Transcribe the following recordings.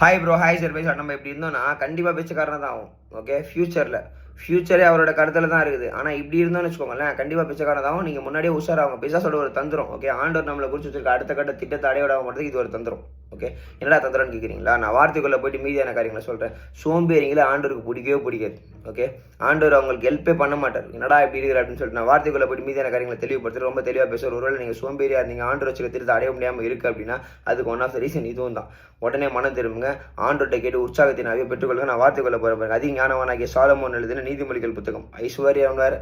Hi bro, hi sir. பேச நம்ம எப்படி இருந்தோம்னா கண்டிப்பாக பிச்சைக்காரனாக தான் ஆகும். ஓகே, ஃபியூச்சரே அவரோட கருத்தில் தான் இருக்குது. ஆனால் இப்படி இருந்தோம்னு வச்சுக்கோங்களேன், கண்டிப்பாக பிச்சைக்காரனாக தான். நீங்கள் முன்னாடியே உஷாராகும். பிசாசோட ஒரு தந்திரம். ஓகே, ஆண்டவர் நம்மளை குறிச்சு வச்சிருக்க அடுத்த கட்ட திட்டத்தை அடையாளம் பண்ணுறதுக்கு இது ஒரு தந்திரம். ஓகே, என்னடா தந்திரம்னு கேட்குறீங்களா? நான் வார்த்தைக்குள்ளே போயிட்டு மீதியான காரியங்களை சொல்கிறேன். சோம்பேறிங்களை ஆண்டவருக்கு பிடிக்கவே பிடிக்காது. ஓகே, ஆண்டவர் அவங்களுக்கு ஹெல்ப்பே பண்ண மாட்டார். என்னடா இப்படி இருக்கிற அப்படின்னு சொல்லிட்டு நான் வார்த்தைக்குள்ளே போயிட்டு மீதியான காரியங்களை தெளிவுபடுத்தி ரொம்ப தெளிவாக பேசுவார். ஒருவேளை நீங்கள் சோம்பேறியா நீங்கள் ஆண்டவர் வச்சுக்க திட்டத்தை அடைய முடியாமல் இருக்குது அப்படின்னா அதுக்கு ஒன் ஆஃப் த ரீசன் இதுவும் தான். உடனே மனம் திரும்புங்க, ஆண்டோட்ட கேட்டு உற்சாகத்தினாவே பெற்றுக்கொள்ளுங்க. நான் வார்த்தைக்குள்ள போகிறேன். அதிக ஞானவானாகிய சாலமோன் எழுதின நீதிமொழிகள் புத்தகம். ஐஸ்வர்யம் வேறு,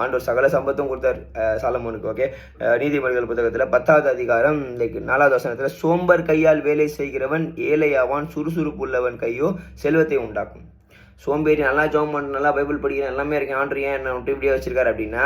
ஆண்டோர் சகல சம்பத்தும் கொடுத்தார் சாலமோனுக்கு. ஓகே, நீதிமொழிகள் புத்தகத்தில் 10வது அதிகாரம் 4வது வசனத்தில், சோம்பர் கையால் வேலை செய்கிறவன் ஏழையாவான், சுறுசுறுப்பு உள்ளவன் கையோ செல்வத்தை உண்டாக்கும். சோம்பேறி நல்லா ஜோம் பண்ண, நல்லா பைபிள் படிக்கிறேன், எல்லாமே இருக்கேன், ஆண்டு ஏன் என்ன விட்டு இப்படியே வச்சிருக்காரு அப்படின்னா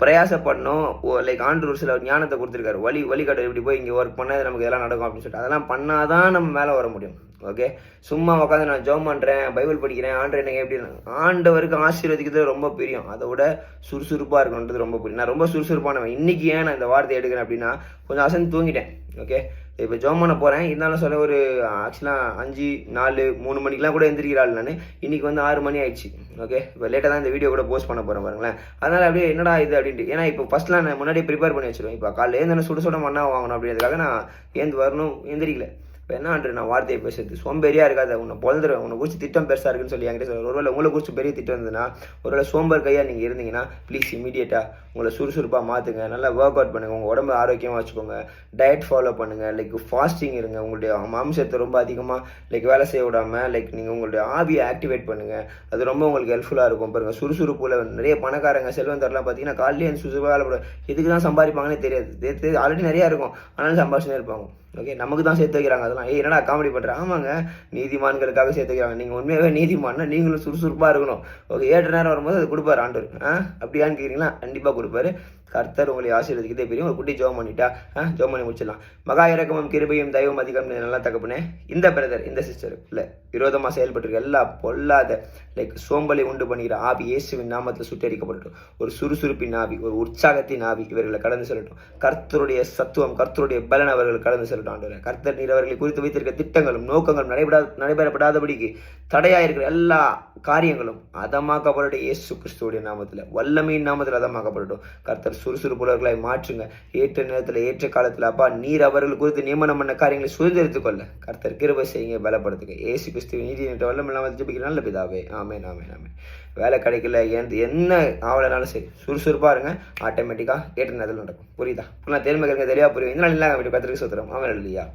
பிரயாசப்படணும். லைக் ஆண்டு ஒரு சில ஞானத்தை கொடுத்துருக்காரு, வழிகாட்டு இப்படி போய் இங்கே ஒர்க் பண்ணால் நமக்கு இதெல்லாம் நடக்கும் அப்படின்னு சொல்லிட்டு அதெல்லாம் பண்ணாதான் நம்ம மேலே வர முடியும். ஓகே, சும்மா உட்காந்து நான் ஜோம் பண்ணுறேன், பைபிள் படிக்கிறேன், ஆண்டு எனக்கு எப்படி ஆண்டவருக்கு ஆசீர்வதிக்கிறது ரொம்ப பிரியம். அதை விட சுறுசுறுப்பாக இருக்கணுன்றது ரொம்ப பிரியம். நான் ரொம்ப சுறுசுறுப்பானவன். இன்னைக்கு ஏன் நான் இந்த வார்த்தை எடுக்கிறேன் அப்படின்னா கொஞ்சம் அசந்து தூங்கிட்டேன். ஓகே, இப்போ ஜோம் பண்ண போகிறேன். இருந்தாலும் சொல்ல ஒரு ஆக்சுவலாக 5, 4, 3 மணிக்கெலாம் கூட எந்திரிக்கிறாள். நான் இன்றைக்கி வந்து 6 மணி ஆயிடுச்சு. ஓகே, இப்போ லேட்டாக தான் இந்த வீடியோ கூட போஸ்ட் பண்ண போகிறேன் பாருங்களேன். அதனால் அப்படியே என்னடா இது அப்படின்ட்டு, ஏன்னா இப்போ ஃபஸ்ட்லாம் நான் முன்னாடியே ப்ரிப்பேர் பண்ணி வச்சிருவேன். இப்போ காலையில் ஏந்து சுட மண்ணா வாங்கணும் அப்படின்றதுக்காக நான் ஏந்து வரணும், எந்திரிக்கல. இப்போ என்ன ஆண்டு நான் வார்த்தையை பேசுறது, சோம்பேறியாக இருக்காது, உன்னை பொழுதுறேன், உன்னை குறித்து திட்டம் பெருசாக இருக்குன்னு சொல்லி என்கிட்ட சொல்லுவேன். ஒருவேளை உங்களை குறித்து பெரிய திட்டம் இருந்ததுன்னா, ஒருவேளை சோம்பர் கையாக நீங்கள் இருந்தீங்கன்னா ப்ளீஸ் இமீடியட்டாக உங்களை சுறுசுறுப்பாக மாற்றுங்க. நல்லா ஒர்க் அவுட் பண்ணுங்கள், உங்கள் உடம்பு ஆரோக்கியமாக வச்சுக்கோங்க, டயட் ஃபாலோ பண்ணுங்கள், லைக் ஃபாஸ்டிங் இருங்க, உங்களுடைய மாம்சத்தை ரொம்ப அதிகமாக லைக் வேலை செய்ய விடாமல் லைக் நீங்கள் உங்களுடைய ஆவியை ஆக்டிவேட் பண்ணுங்கள். அது ரொம்ப உங்களுக்கு ஹெல்ப்ஃபுல்லாக இருக்கும். பாருங்கள், சுறுசுறுப்பில் நிறைய பணக்காரங்க செல்வந்தர்லாம் பார்த்தீங்கன்னா காலையிலே சுறுசுறுப்பாக வேலை எதுக்கு தான் சம்பாதிப்பாங்கன்னே தெரியாது. ஆல்ரெடி நிறையா இருக்கும், ஆனாலும் சம்பாதிச்சுனே இருப்பாங்க. ஓகே, நமக்கு தான் சேர்த்து வைக்கிறாங்க. அதெல்லாம் என்னடா காமெடி பண்ணுறேன். ஆமாங்க, நீதிமான்களுக்காக சேர்த்து வைக்கிறாங்க. நீங்கள் உண்மையாகவே நீதிமான்னா நீங்களும் சுறுசுறுப்பாக இருக்கணும். ஓகே, ஏற்ற நேரம் வரும்போது அது கொடுப்பாரு ஆண்டவர். அப்படியான்னு கேட்குறீங்களா? கண்டிப்பாக கொடுப்பாரு. கர்த்தர் உங்களை ஆசீர்வதிக்கிட்டே பெரிய ஒரு குட்டி ஜோம் பண்ணிட்டா ஜோம் பண்ணி முடிச்சிடலாம். மகா இறக்கமும் கிருபையும் தயவும் அதிகம் நல்லா தகப்பனே, இந்த பிரதர் இந்த சிஸ்டர் இல்லை விரோதமாக செயல்பட்டுருக்க எல்லா பொல்லாத லைக் சோம்பலை உண்டு பண்ணுகிற ஆவி இயேசுவின் நாமத்தில் சுட்டரிக்கப்படட்டும். ஒரு சுறுசுறுப்பின் ஆவி, ஒரு உற்சாகத்தின் ஆவி இவர்களை கடந்து செல்லட்டும். கர்த்தருடைய சத்துவம், கர்த்தருடைய பலன் அவர்கள் கடந்து செல்லட்டும். ஆண்டவரே, கர்த்தர் நீர் அவர்களை குறித்து வைத்திருக்க திட்டங்களும் நோக்கங்களும் நடைபெறப்படாதபடிக்கு தடையாக இருக்கிற எல்லா காரியங்களும் அதமாக்கப்படட்டும். இயேசு கிறிஸ்துவுடைய நாமத்தில், வல்லமையின் நாமத்தில் அதமாக்கப்படட்டும். கர்த்தர் சுறுசுறுப்புள்ளவர்களாய் மாற்றுங்க. ஏற்ற நேரத்தில் ஏற்ற காலத்தில் அப்பா நீர் அவர்கள் குறித்து நியமனம் பண்ண காரியங்களை சுதந்திரித்துக் கொள்ள கர்த்தர் கிருபை செய்யுங்க, பலப்படுத்துங்க. ஏசு கிறிஸ்துவின் நீதி என்ற வல்லம் இல்லாமல் ஜெபிக்கிற நல்ல பிதாவே, ஆமென் ஆமென் ஆமென். வேலை கிடைக்கல, என்ன ஆவலனாலும் சரி சுறுசுறுப்பாக இருங்க, ஆட்டோமேட்டிக்காக ஏற்ற நேரத்தில் நடக்கும். புரியுதா? நான் தேர்மைகளுக்கு தெளிவாக புரியும். இந்த நாள் இல்லாமல் கர்த்தருக்கு சோத்திரம். ஆமென் அல்லேலூயா.